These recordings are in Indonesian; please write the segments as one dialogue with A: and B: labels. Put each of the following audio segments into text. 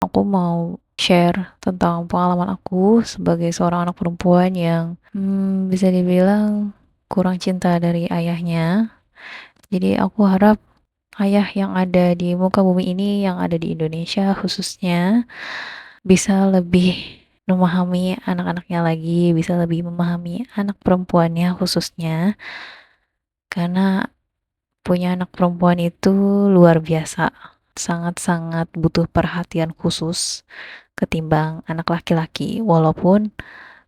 A: Aku mau share tentang pengalaman aku sebagai seorang anak perempuan yang bisa dibilang kurang cinta dari ayahnya. Jadi aku harap ayah yang ada di muka bumi ini, yang ada di Indonesia khususnya, bisa lebih memahami anak-anaknya lagi, bisa lebih memahami anak perempuannya khususnya, karena punya anak perempuan itu luar biasa, sangat-sangat butuh perhatian khusus ketimbang anak laki-laki. Walaupun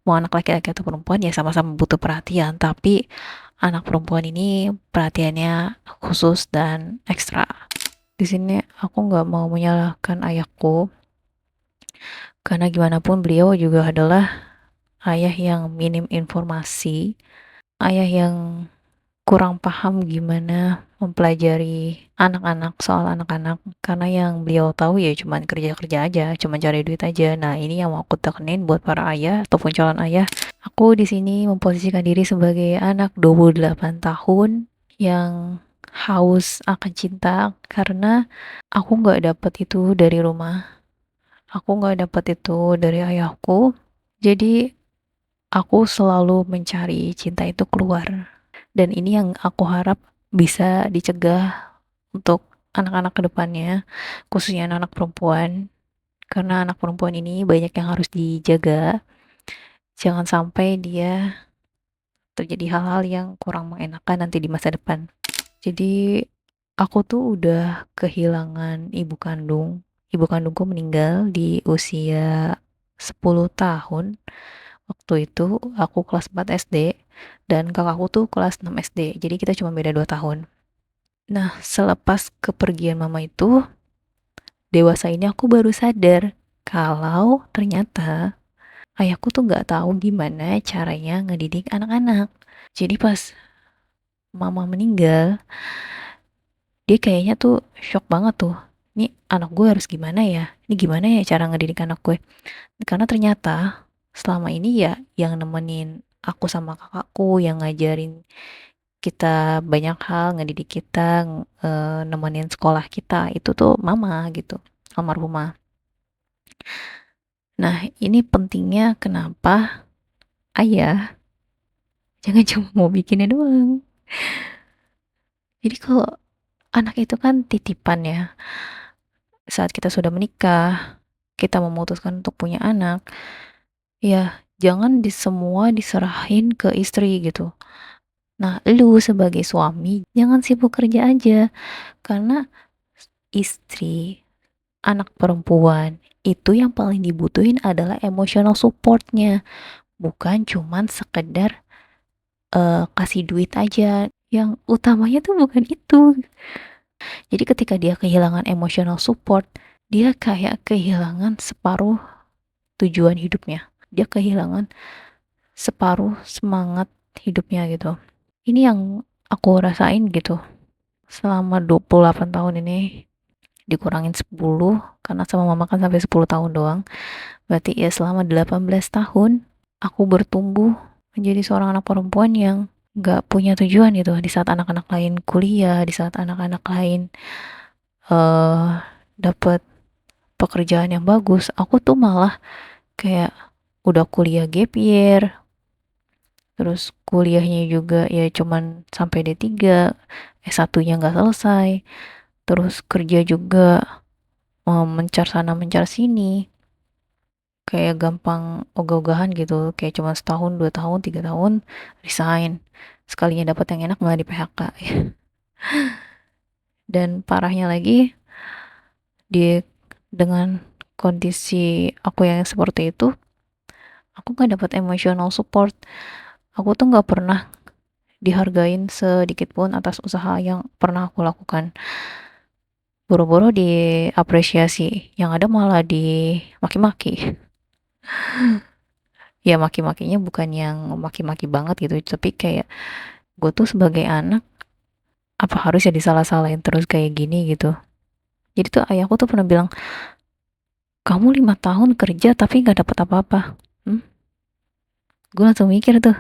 A: mau anak laki-laki atau perempuan ya sama-sama butuh perhatian, tapi anak perempuan ini perhatiannya khusus dan ekstra. Di sini aku nggak mau menyalahkan ayahku, karena gimana pun beliau juga adalah ayah yang minim informasi, ayah yang kurang paham gimana mempelajari anak-anak, soal anak-anak, karena yang beliau tahu ya cuman kerja-kerja aja, cuman cari duit aja. Nah, ini yang mau aku tekenin buat para ayah ataupun calon ayah. Aku di sini memposisikan diri sebagai anak 28 tahun yang haus akan cinta, karena aku nggak dapet itu dari rumah. Aku nggak dapet itu dari ayahku. Jadi aku selalu mencari cinta itu keluar. Dan ini yang aku harap bisa dicegah untuk anak-anak kedepannya, khususnya anak-anak perempuan. Karena anak perempuan ini banyak yang harus dijaga. Jangan sampai dia terjadi hal-hal yang kurang mengenakan nanti di masa depan. Jadi aku tuh udah kehilangan ibu kandung. Ibu kandungku meninggal di usia 10 tahun. Waktu itu aku kelas 4 SD dan kakakku tuh kelas 6 SD. Jadi kita cuma beda 2 tahun. Nah, selepas kepergian mama itu, dewasa ini aku baru sadar kalau ternyata ayahku tuh nggak tahu gimana caranya ngedidik anak-anak. Jadi pas mama meninggal, dia kayaknya tuh shock banget tuh. Ini anak gue harus gimana ya? Ini gimana ya cara ngedidik anak gue? Karena ternyata selama ini ya yang nemenin aku sama kakakku, yang ngajarin kita banyak hal, ngedidik kita, nemenin sekolah kita, itu tuh mama gitu, almarhumah. Nah, ini pentingnya kenapa ayah jangan cuma mau bikinnya doang. Jadi kalau anak itu kan titipan ya. Saat kita sudah menikah, kita memutuskan untuk punya anak, ya jangan semua diserahin ke istri gitu. Nah, lu sebagai suami jangan sibuk kerja aja, karena istri, anak perempuan itu yang paling dibutuhin adalah emotional supportnya, bukan cuman sekedar kasih duit aja. Yang utamanya tuh bukan itu. Jadi ketika dia kehilangan emotional support, dia kayak kehilangan separuh tujuan hidupnya. Dia kehilangan separuh semangat hidupnya gitu. Ini yang aku rasain gitu. Selama 28 tahun ini dikurangin 10, karena sama mama kan sampai 10 tahun doang. Berarti ya selama 18 tahun aku bertumbuh menjadi seorang anak perempuan yang nggak punya tujuan gitu. Di saat anak-anak lain kuliah, di saat anak-anak lain eh dapat pekerjaan yang bagus, aku tuh malah kayak udah kuliah gap year, terus kuliahnya juga ya cuman sampai D3, S1-nya nggak selesai, terus kerja juga mencar sana mencar sini, kayak gampang ogah-ogahan gitu, kayak cuma setahun, 2 tahun, 3 tahun, resign. Sekalinya dapat yang enak malah di PHK. Dan parahnya lagi, di dengan kondisi aku yang seperti itu, aku nggak dapat emotional support. Aku tuh nggak pernah dihargain sedikit pun atas usaha yang pernah aku lakukan. Boro-boro diapresiasi, yang ada malah dimaki-maki. Ya maki-makinya bukan yang maki-maki banget gitu, tapi kayak gue tuh sebagai anak apa harus ya disalah-salahin terus kayak gini gitu. Jadi tuh ayahku tuh pernah bilang, kamu 5 tahun kerja tapi nggak dapat apa-apa. hmm? Gue langsung mikir tuh,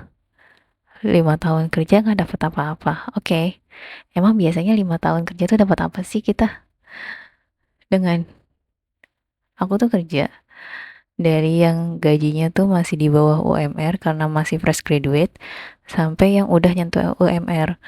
A: 5 tahun kerja nggak dapat apa-apa. Oke, emang biasanya 5 tahun kerja tuh dapat apa sih kita dengan Aku tuh kerja dari yang gajinya tuh masih di bawah UMR karena masih fresh graduate sampai yang udah nyentuh UMR.